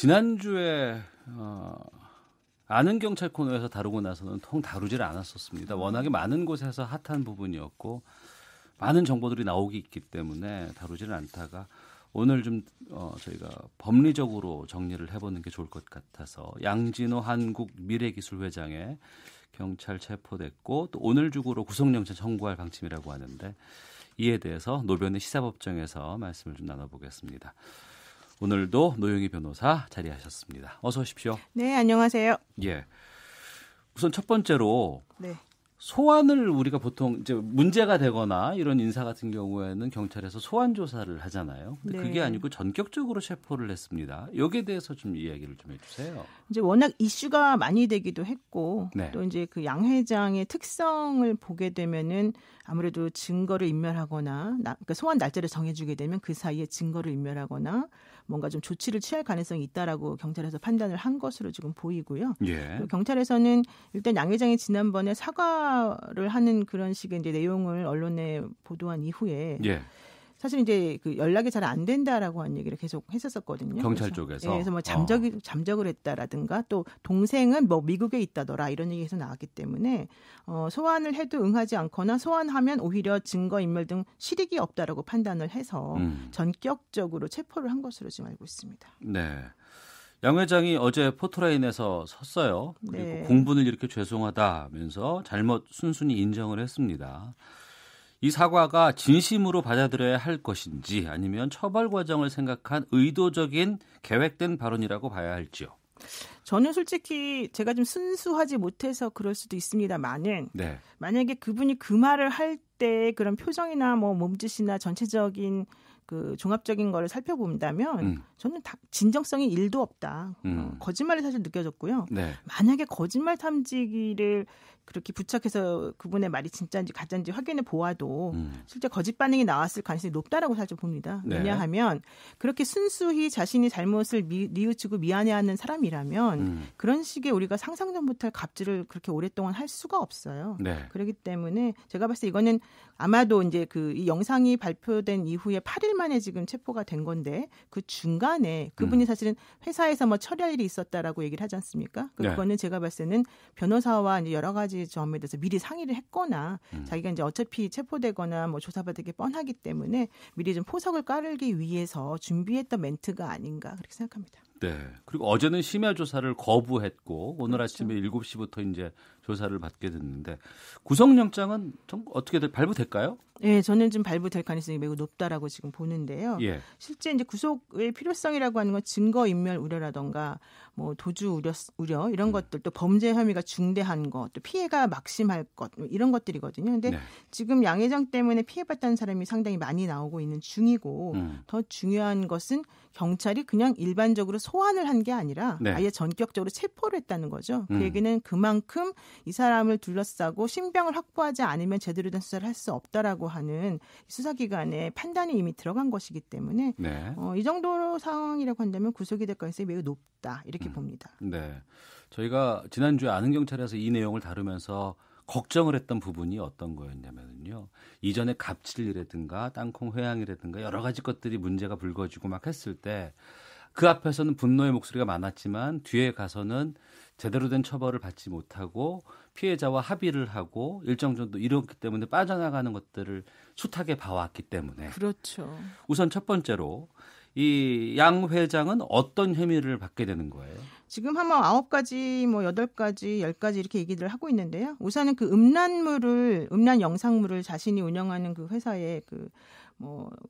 지난주에 아는 경찰 코너에서 다루고 나서는 통 다루질 않았었습니다. 워낙에 많은 곳에서 핫한 부분이었고 많은 정보들이 나오기 있기 때문에 다루지는 않다가 오늘 좀 저희가 법리적으로 정리를 해보는 게 좋을 것 같아서 양진호 한국미래기술회장의 경찰 체포됐고 또 오늘 중으로 구속영장 청구할 방침이라고 하는데 이에 대해서 노변의 시사법정에서 말씀을 좀 나눠보겠습니다. 오늘도 노영희 변호사 자리하셨습니다. 어서 오십시오. 네, 안녕하세요. 예. 우선 첫 번째로 네. 소환을 우리가 보통 이제 문제가 되거나 이런 인사 같은 경우에는 경찰에서 소환 조사를 하잖아요. 근데 네. 그게 아니고 전격적으로 체포를 했습니다. 여기에 대해서 좀 이야기를 좀 해주세요. 이제 워낙 이슈가 많이 되기도 했고 네. 또 이제 그 양 회장의 특성을 보게 되면은 아무래도 증거를 인멸하거나 그러니까 소환 날짜를 정해주게 되면 그 사이에 증거를 인멸하거나 뭔가 좀 조치를 취할 가능성이 있다라고 경찰에서 판단을 한 것으로 지금 보이고요. 예. 경찰에서는 일단 양 회장이 지난번에 사과를 하는 그런 식의 이제 내용을 언론에 보도한 이후에 예. 사실 이제 그 연락이 잘 안 된다라고 한 얘기를 계속 했었거든요. 경찰 쪽에서. 예, 그래서 뭐 잠적을 했다라든가 또 동생은 뭐 미국에 있다더라 이런 얘기에서 나왔기 때문에 소환을 해도 응하지 않거나 소환하면 오히려 증거 인멸 등 실익이 없다라고 판단을 해서 전격적으로 체포를 한 것으로 지금 알고 있습니다. 네. 양 회장이 어제 포토라인에서 섰어요. 그리고 네. 공분을 이렇게 죄송하다면서 잘못 순순히 인정을 했습니다. 이 사과가 진심으로 받아들여야 할 것인지 아니면 처벌 과정을 생각한 의도적인 계획된 발언이라고 봐야 할지요. 저는 솔직히 제가 좀 순수하지 못해서 그럴 수도 있습니다만은 네. 만약에 그분이 그 말을 할 때 그런 표정이나 뭐 몸짓이나 전체적인 그 종합적인 거를 살펴본다면 저는 진정성이 1도 없다. 거짓말이 사실 느껴졌고요. 네. 만약에 거짓말 탐지기를 그렇게 부착해서 그분의 말이 진짜인지 가짜인지 확인해 보아도 실제 거짓 반응이 나왔을 가능성이 높다라고 사실 봅니다. 네. 왜냐하면 그렇게 순수히 자신이 잘못을 뉘우치고 미안해하는 사람이라면 그런 식의 우리가 상상도 못할 갑질을 그렇게 오랫동안 할 수가 없어요. 네. 그렇기 때문에 제가 봤을 때 이거는 아마도 이제 그 이 영상이 발표된 이후에 8일 만에 지금 체포가 된 건데 그 중간에 그분이 사실은 회사에서 뭐 처리할 일이 있었다라고 얘기를 하지 않습니까? 그거는 제가 봤을 때는 변호사와 이제 여러 가지 점에 대해서 미리 상의를 했거나 자기가 이제 어차피 체포되거나 뭐 조사받을 게 뻔하기 때문에 미리 좀 포석을 깔기 위해서 준비했던 멘트가 아닌가 그렇게 생각합니다. 네. 그리고 어제는 심야 조사를 거부했고 오늘 그렇죠. 아침에 7시부터 이제 조사를 받게 됐는데 구속영장은 좀 어떻게 발부될까요? 네, 저는 좀 발부될 가능성이 매우 높다라고 지금 보는데요. 예. 실제 이제 구속의 필요성이라고 하는 건 증거 인멸 우려라던가 뭐 도주 우려 이런 것들 또 범죄 혐의가 중대한 것, 또 피해가 막심할 것 이런 것들이거든요. 근데 네. 지금 양 회장 때문에 피해봤다는 사람이 상당히 많이 나오고 있는 중이고 더 중요한 것은 경찰이 그냥 일반적으로 소환을 한 게 아니라 네. 아예 전격적으로 체포를 했다는 거죠. 그 얘기는 그만큼 이 사람을 둘러싸고 신병을 확보하지 않으면 제대로 된 수사를 할 수 없다라고 하는 수사기관의 판단이 이미 들어간 것이기 때문에 네. 이 정도 상황이라고 한다면 구속이 될 가능성이 매우 높다 이렇게 봅니다. 네. 저희가 지난주에 아는 경찰에서 이 내용을 다루면서 걱정을 했던 부분이 어떤 거였냐면요. 이전에 갑질이라든가 땅콩 회항이라든가 여러 가지 것들이 문제가 불거지고 막 했을 때 그 앞에서는 분노의 목소리가 많았지만 뒤에 가서는 제대로 된 처벌을 받지 못하고 피해자와 합의를 하고 일정 정도 이렇기 때문에 빠져나가는 것들을 숱하게 봐왔기 때문에 그렇죠. 우선 첫 번째로 이 양 회장은 어떤 혐의를 받게 되는 거예요? 지금 한 9가지, 8가지, 10가지 이렇게 얘기를 하고 있는데요. 우선은 그 음란 영상물을 자신이 운영하는 그 회사에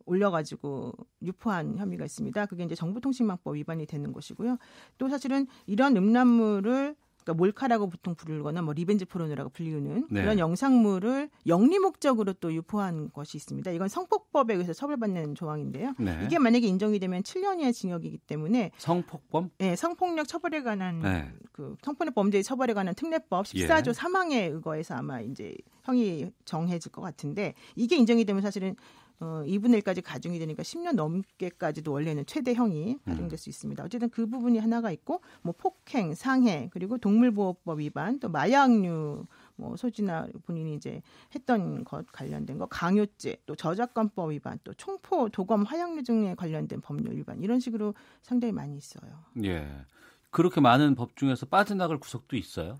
올려가지고 유포한 혐의가 있습니다. 그게 이제 정보통신망법 위반이 되는 것이고요. 또 사실은 이런 음란물을 그러니까 몰카라고 보통 부르거나 리벤지 포르노라고 불리우는 네. 그런 영상물을 영리 목적으로 또 유포한 것이 있습니다. 이건 성폭법에 의해서 처벌받는 조항인데요. 네. 이게 만약에 인정이 되면 7년 이하의 징역이기 때문에 성폭범? 네, 성폭력 처벌에 관한 네. 그 성폭력 범죄 처벌에 관한 특례법 14조 3항에 의거해서 아마 이제 형이 정해질 것 같은데 이게 인정이 되면 사실은 2분의 1까지 가중이 되니까 10년 넘게까지도 원래는 최대형이 가중될 수 있습니다. 어쨌든 그 부분이 하나가 있고 폭행, 상해, 그리고 동물보호법 위반, 또 마약류 뭐 소지나 본인이 이제 했던 것 관련된 거, 강요죄, 또 저작권법 위반, 또 총포, 도검, 화약류 등에 관련된 법률 위반 이런 식으로 상당히 많이 있어요. 예, 그렇게 많은 법 중에서 빠져나갈 구석도 있어요?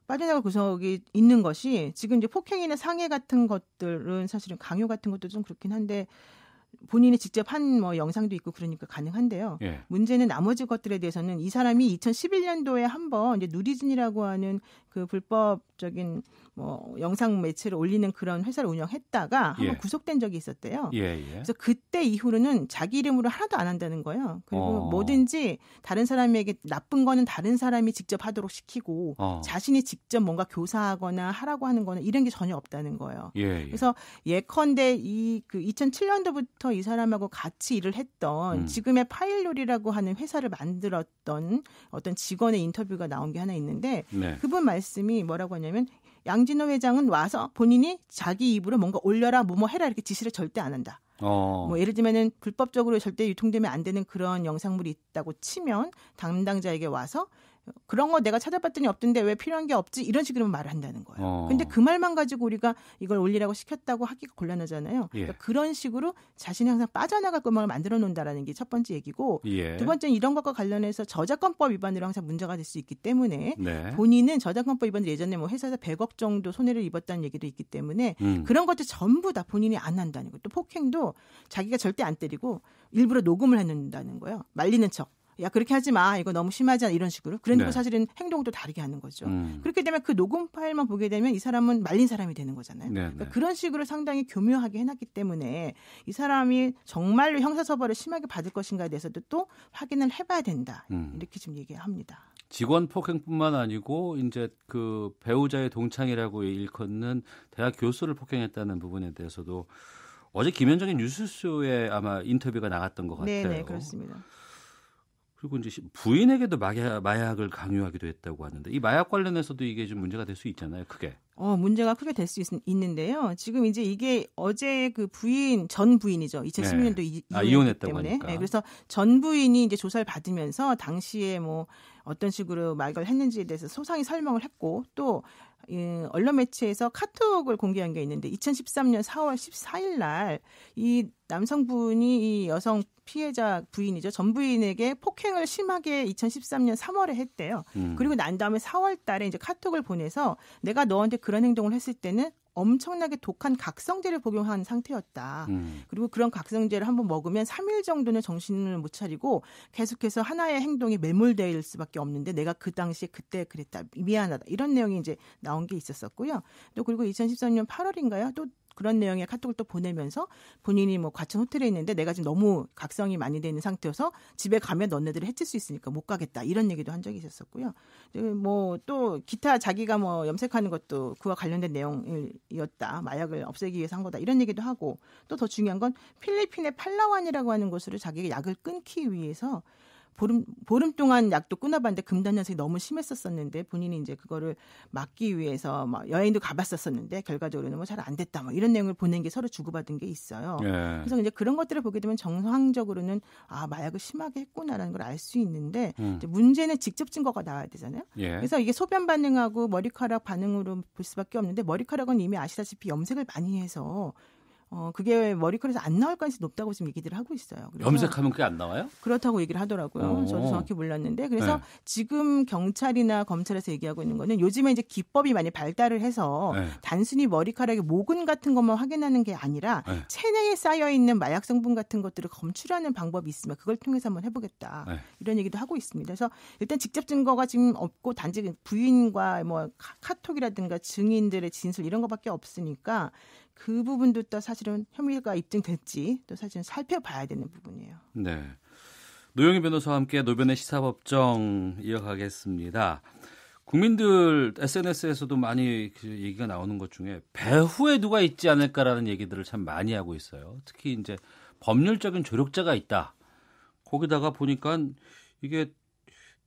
빠져나갈 구석이 있는 것이 지금 이제 폭행이나 상해 같은 것들은 사실은 강요 같은 것도 좀 그렇긴 한데 본인이 직접 한 뭐 영상도 있고 그러니까 가능한데요. 예. 문제는 나머지 것들에 대해서는 이 사람이 2011년도에 한번 이제 누리진이라고 하는 그 불법적인 뭐 영상 매체를 올리는 그런 회사를 운영했다가 한번 구속된 적이 있었대요. 그래서 그때 이후로는 자기 이름으로 하나도 안 한다는 거예요. 그리고 뭐든지 다른 사람에게 나쁜 거는 다른 사람이 직접 하도록 시키고 자신이 직접 뭔가 교사하거나 하라고 하는 거는 이런 게 전혀 없다는 거예요. 그래서 예컨대 그 2007년도부터 이 사람하고 같이 일을 했던 지금의 파일놀이라고 하는 회사를 만들었던 어떤 직원의 인터뷰가 나온 게 하나 있는데 그분 말씀이 뭐라고 하냐면 양진호 회장은 와서 본인이 자기 입으로 뭔가 올려라 뭐뭐 해라 이렇게 지시를 절대 안 한다. 뭐 예를 들면은 불법적으로 절대 유통되면 안 되는 그런 영상물이 있다고 치면 담당자에게 와서 그런 거 내가 찾아봤더니 없던데 왜 필요한 게 없지? 이런 식으로 말을 한다는 거예요. 근데 그 말만 가지고 우리가 이걸 올리라고 시켰다고 하기가 곤란하잖아요. 그러니까 그런 식으로 자신이 항상 빠져나갈 구멍을 만들어 놓는다라는 게 첫 번째 얘기고 두 번째는 이런 것과 관련해서 저작권법 위반으로 항상 문제가 될 수 있기 때문에 본인은 저작권법 위반으로 예전에 뭐 회사에서 100억 정도 손해를 입었다는 얘기도 있기 때문에 그런 것들 전부 다 본인이 안 한다는 거예요. 또 폭행도 자기가 절대 안 때리고 일부러 녹음을 해놓는다는 거예요. 말리는 척. 야 그렇게 하지 마. 이거 너무 심하지 않아. 이런 식으로. 그러니까 사실은 행동도 다르게 하는 거죠. 그렇게 되면 그 녹음 파일만 보게 되면 이 사람은 말린 사람이 되는 거잖아요. 그러니까 그런 식으로 상당히 교묘하게 해놨기 때문에 이 사람이 정말로 형사처벌을 심하게 받을 것인가에 대해서도 또 확인을 해봐야 된다. 이렇게 좀 얘기합니다. 직원 폭행뿐만 아니고 이제 그 배우자의 동창이라고 일컫는 대학 교수를 폭행했다는 부분에 대해서도 어제 김현정의 뉴스쇼에 아마 인터뷰가 나갔던 것 같아요. 네, 그렇습니다. 그리고 이제 부인에게도 마약을 강요하기도 했다고 하는데 이 마약 관련해서도 이게 좀 문제가 될 수 있잖아요, 크게. 문제가 크게 될 수 있는데요. 지금 이제 이게 어제 그 전 부인이죠. 2010년도 이혼했다고 때문에. 하니까. 그래서 전 부인이 이제 조사를 받으면서 당시에 뭐 어떤 식으로 마약을 했는지에 대해서 소상히 설명을 했고 또 언론 매체에서 카톡을 공개한 게 있는데 2013년 4월 14일 날 이 남성분이 이 여성 피해자 부인이죠. 전 부인에게 폭행을 심하게 2013년 3월에 했대요. 그리고 난 다음에 4월 달에 이제 카톡을 보내서 내가 너한테 그런 행동을 했을 때는 엄청나게 독한 각성제를 복용한 상태였다. 그리고 그런 각성제를 한번 먹으면 3일 정도는 정신을 못 차리고 계속해서 하나의 행동에 매몰될 수밖에 없는데 내가 그 당시에 그때 그랬다. 미안하다. 이런 내용이 이제 나온 게 있었었고요. 또 그리고 2013년 8월인가요? 또 그런 내용의 카톡을 또 보내면서 본인이 뭐 과천 호텔에 있는데 내가 지금 너무 각성이 많이 돼 있는 상태여서 집에 가면 너네들을 해칠 수 있으니까 못 가겠다. 이런 얘기도 한 적이 있었었고요. 뭐 또 기타 자기가 뭐 염색하는 것도 그와 관련된 내용이었다. 마약을 없애기 위해서 한 거다. 이런 얘기도 하고 또 더 중요한 건 필리핀의 팔라완이라고 하는 곳으로 자기가 약을 끊기 위해서 보름 동안 약도 끊어봤는데 금단 현상이 너무 심했었는데 본인이 이제 그거를 막기 위해서 막 여행도 가봤었는데 결과적으로는 뭐 잘 안 됐다 뭐 이런 내용을 보낸 게 서로 주고받은 게 있어요. 그래서 이제 그런 것들을 보게 되면 정상적으로는 마약을 심하게 했구나라는 걸 알 수 있는데 이제 문제는 직접 증거가 나와야 되잖아요. 그래서 이게 소변 반응하고 머리카락 반응으로 볼 수밖에 없는데 머리카락은 이미 아시다시피 염색을 많이 해서 그게 머리카락에서 안 나올 가능성이 높다고 지금 얘기들을 하고 있어요. 염색하면 그게 안 나와요? 그렇다고 얘기를 하더라고요. 저도 정확히 몰랐는데 그래서 지금 경찰이나 검찰에서 얘기하고 있는 거는 요즘에 이제 기법이 많이 발달을 해서 단순히 머리카락의 모근 같은 것만 확인하는 게 아니라 체내에 쌓여 있는 마약 성분 같은 것들을 검출하는 방법이 있으면 그걸 통해서 한번 해보겠다. 이런 얘기도 하고 있습니다. 그래서 일단 직접 증거가 지금 없고 단지 부인과 뭐 카톡이라든가 증인들의 진술 이런 것밖에 없으니까 그 부분도 또 사실은 혐의가 입증될지 또 사실은 살펴봐야 되는 부분이에요. 네, 노영희 변호사와 함께 노변의 시사법정 이어가겠습니다. 국민들 SNS에서도 많이 그 얘기가 나오는 것 중에 배후에 누가 있지 않을까라는 얘기들을 참 많이 하고 있어요. 특히 이제 법률적인 조력자가 있다. 거기다가 보니까 이게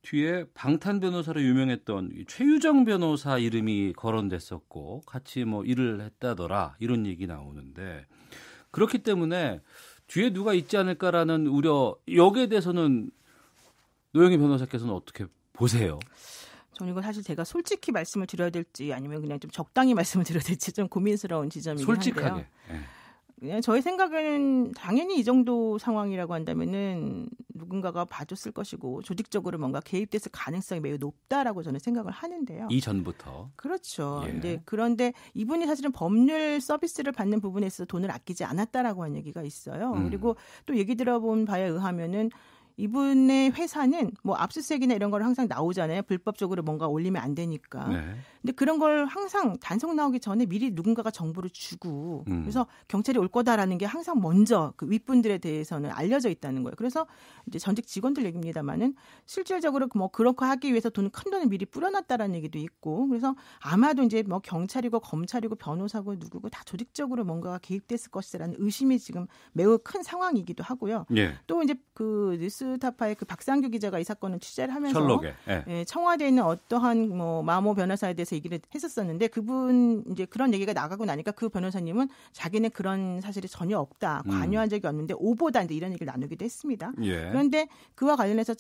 뒤에 방탄 변호사로 유명했던 최유정 변호사 이름이 거론됐었고 같이 뭐 일을 했다더라 이런 얘기 나오는데 그렇기 때문에 뒤에 누가 있지 않을까라는 우려 여기에 대해서는 노영희 변호사께서는 어떻게 보세요? 저는 이거 사실 제가 솔직히 말씀을 드려야 될지 아니면 그냥 좀 적당히 말씀을 드려야 될지 좀 고민스러운 지점이긴 솔직하게. 한데요. 그냥 저희 생각에는 당연히 이 정도 상황이라고 한다면은 누군가가 봐줬을 것이고 조직적으로 뭔가 개입됐을 가능성이 매우 높다라고 저는 생각을 하는데요. 이전부터. 그렇죠. 예. 그런데 이분이 사실은 법률 서비스를 받는 부분에 있어서 돈을 아끼지 않았다라고 한 얘기가 있어요. 그리고 또 얘기 들어본 바에 의하면은 이분의 회사는 뭐 압수수색이나 이런 걸 항상 나오잖아요. 불법적으로 뭔가 올리면 안 되니까. 네. 근데 그런 걸 항상 단속 나오기 전에 미리 누군가가 정보를 주고 그래서 경찰이 올 거다라는 게 항상 먼저 그 윗분들에 대해서는 알려져 있다는 거예요. 그래서 이제 전직 직원들 얘기입니다만은 실질적으로 뭐 그렇게 하기 위해서 큰 돈을 미리 뿌려놨다라는 얘기도 있고 그래서 아마도 이제 뭐 경찰이고 검찰이고 변호사고 누구고 다 조직적으로 뭔가가 개입됐을 것이라는 의심이 지금 매우 큰 상황이기도 하고요. 네. 또 이제 그 뉴스타파의 그 박상규 기자가 이 사건을 취재를 하면서 예, 청와대에 있는 어떠한 뭐 마모 변호사에 대해서 얘기를 했었었는데 그분 이제 그런 얘기가 나가고 나니까 그 변호사님은 자기는 그런 사실이 전혀 없다. 관여한 적이 없는데 오보다 이제 이런 얘기를 나누기도 했습니다. 예. 그런데 그와 관련해서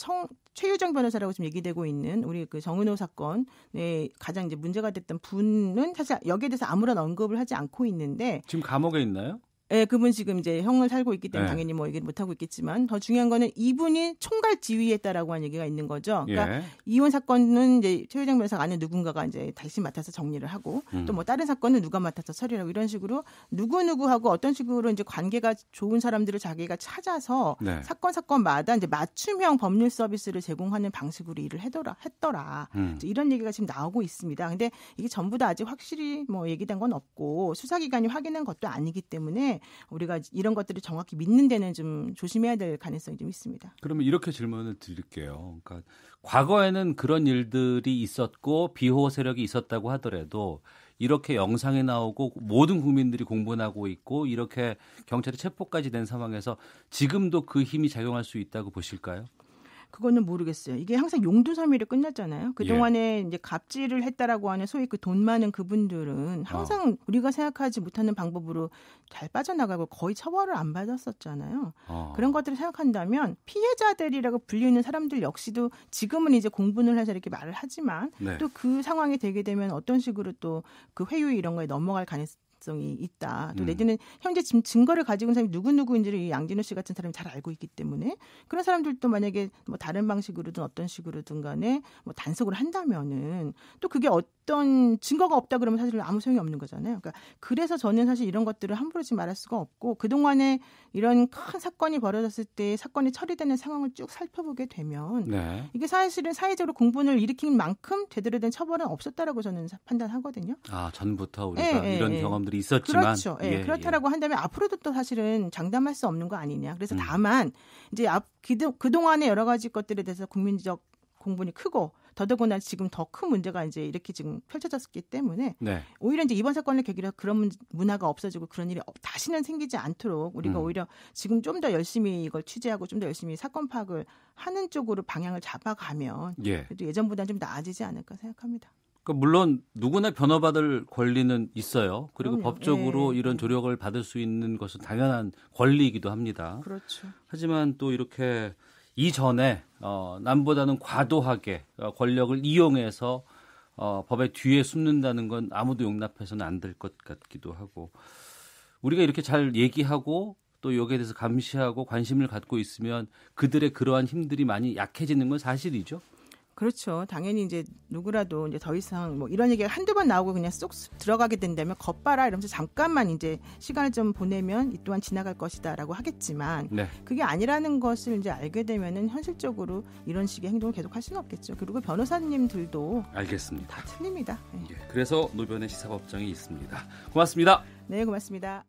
최유정 변호사라고 지금 얘기되고 있는 우리 그 정은호 사건에 가장 이제 문제가 됐던 분은 사실 여기에 대해서 아무런 언급을 하지 않고 있는데 지금 감옥에 있나요? 네, 그분 지금 이제 형을 살고 있기 때문에 당연히 뭐 얘기를 못 하고 있겠지만 더 중요한 거는 이분이 총괄 지휘했다라고 한 얘기가 있는 거죠. 그러니까 이혼 사건은 이제 최유정 변호사가 아는 누군가가 이제 다시 맡아서 정리를 하고 또 뭐 다른 사건은 누가 맡아서 처리를 하고 이런 식으로 누구누구하고 어떤 식으로 이제 관계가 좋은 사람들을 자기가 찾아서 사건마다 이제 맞춤형 법률 서비스를 제공하는 방식으로 일을 했더라. 이런 얘기가 지금 나오고 있습니다. 근데 이게 전부 다 아직 확실히 뭐 얘기된 건 없고 수사기관이 확인한 것도 아니기 때문에 우리가 이런 것들을 정확히 믿는 데는 좀 조심해야 될 가능성이 좀 있습니다. 그러면 이렇게 질문을 드릴게요. 그러니까 과거에는 그런 일들이 있었고 비호 세력이 있었다고 하더라도 이렇게 영상에 나오고 모든 국민들이 공분하고 있고 이렇게 경찰이 체포까지 된 상황에서 지금도 그 힘이 작용할 수 있다고 보실까요? 그거는 모르겠어요. 이게 항상 용두섬유로 끝났잖아요. 그동안에 이제 갑질을 했다라고 하는 소위 그 돈 많은 그분들은 항상 우리가 생각하지 못하는 방법으로 잘 빠져나가고 거의 처벌을 안 받았었잖아요. 그런 것들을 생각한다면 피해자들이라고 불리는 사람들 역시도 지금은 이제 공분을 해서 이렇게 말을 하지만 또 그 상황이 되게 되면 어떤 식으로 또 그 회유 이런 거에 넘어갈 가능성이 있다. 또 내지는 현재 지금 증거를 가지고 있는 사람이 누구누구인지를 이 양진호 씨 같은 사람이 잘 알고 있기 때문에 그런 사람들도 만약에 뭐 다른 방식으로든 어떤 식으로든 간에 뭐 단속을 한다면은 또 그게 어떤 증거가 없다 그러면 사실 아무 소용이 없는 거잖아요. 그러니까 그래서 저는 사실 이런 것들을 함부로 지금 말할 수가 없고 그동안에 이런 큰 사건이 벌어졌을 때 사건이 처리되는 상황을 쭉 살펴보게 되면 이게 사실은 사회적으로 공분을 일으킨 만큼 제대로 된 처벌은 없었다라고 저는 판단하거든요. 아, 전부터 우리가 이런 경험들이 있었지만 그렇죠. 그렇다라고 한다면 앞으로도 또 사실은 장담할 수 없는 거 아니냐. 그래서 다만 이제 그동안의 여러 가지 것들에 대해서 국민적 공분이 크고 더더구나 지금 더 큰 문제가 이제 이렇게 지금 펼쳐졌기 때문에 오히려 이제 이번 사건을 계기로 그런 문화가 없어지고 그런 일이 다시는 생기지 않도록 우리가 오히려 지금 좀 더 열심히 이걸 취재하고 좀 더 열심히 사건 파악을 하는 쪽으로 방향을 잡아가면 그래도 예전보다는 좀 나아지지 않을까 생각합니다. 그러니까 물론 누구나 변호받을 권리는 있어요. 그리고 그럼요. 법적으로 이런 조력을 받을 수 있는 것은 당연한 권리이기도 합니다. 그렇죠. 하지만 또 이렇게 이전에 남보다는 과도하게 권력을 이용해서 법의 뒤에 숨는다는 건 아무도 용납해서는 안 될 것 같기도 하고 우리가 이렇게 잘 얘기하고 또 여기에 대해서 감시하고 관심을 갖고 있으면 그들의 그러한 힘들이 많이 약해지는 건 사실이죠. 그렇죠. 당연히 이제 누구라도 이제 더 이상 뭐 이런 얘기가 한두 번 나오고 그냥 쏙 들어가게 된다면 겁봐라 이러면서 잠깐만 이제 시간을 좀 보내면 이 또한 지나갈 것이다라고 하겠지만 그게 아니라는 것을 이제 알게 되면은 현실적으로 이런 식의 행동을 계속할 수는 없겠죠. 그리고 변호사님들도 알겠습니다. 다 틀립니다. 그래서 노변의 시사법정이 있습니다. 고맙습니다. 네, 고맙습니다.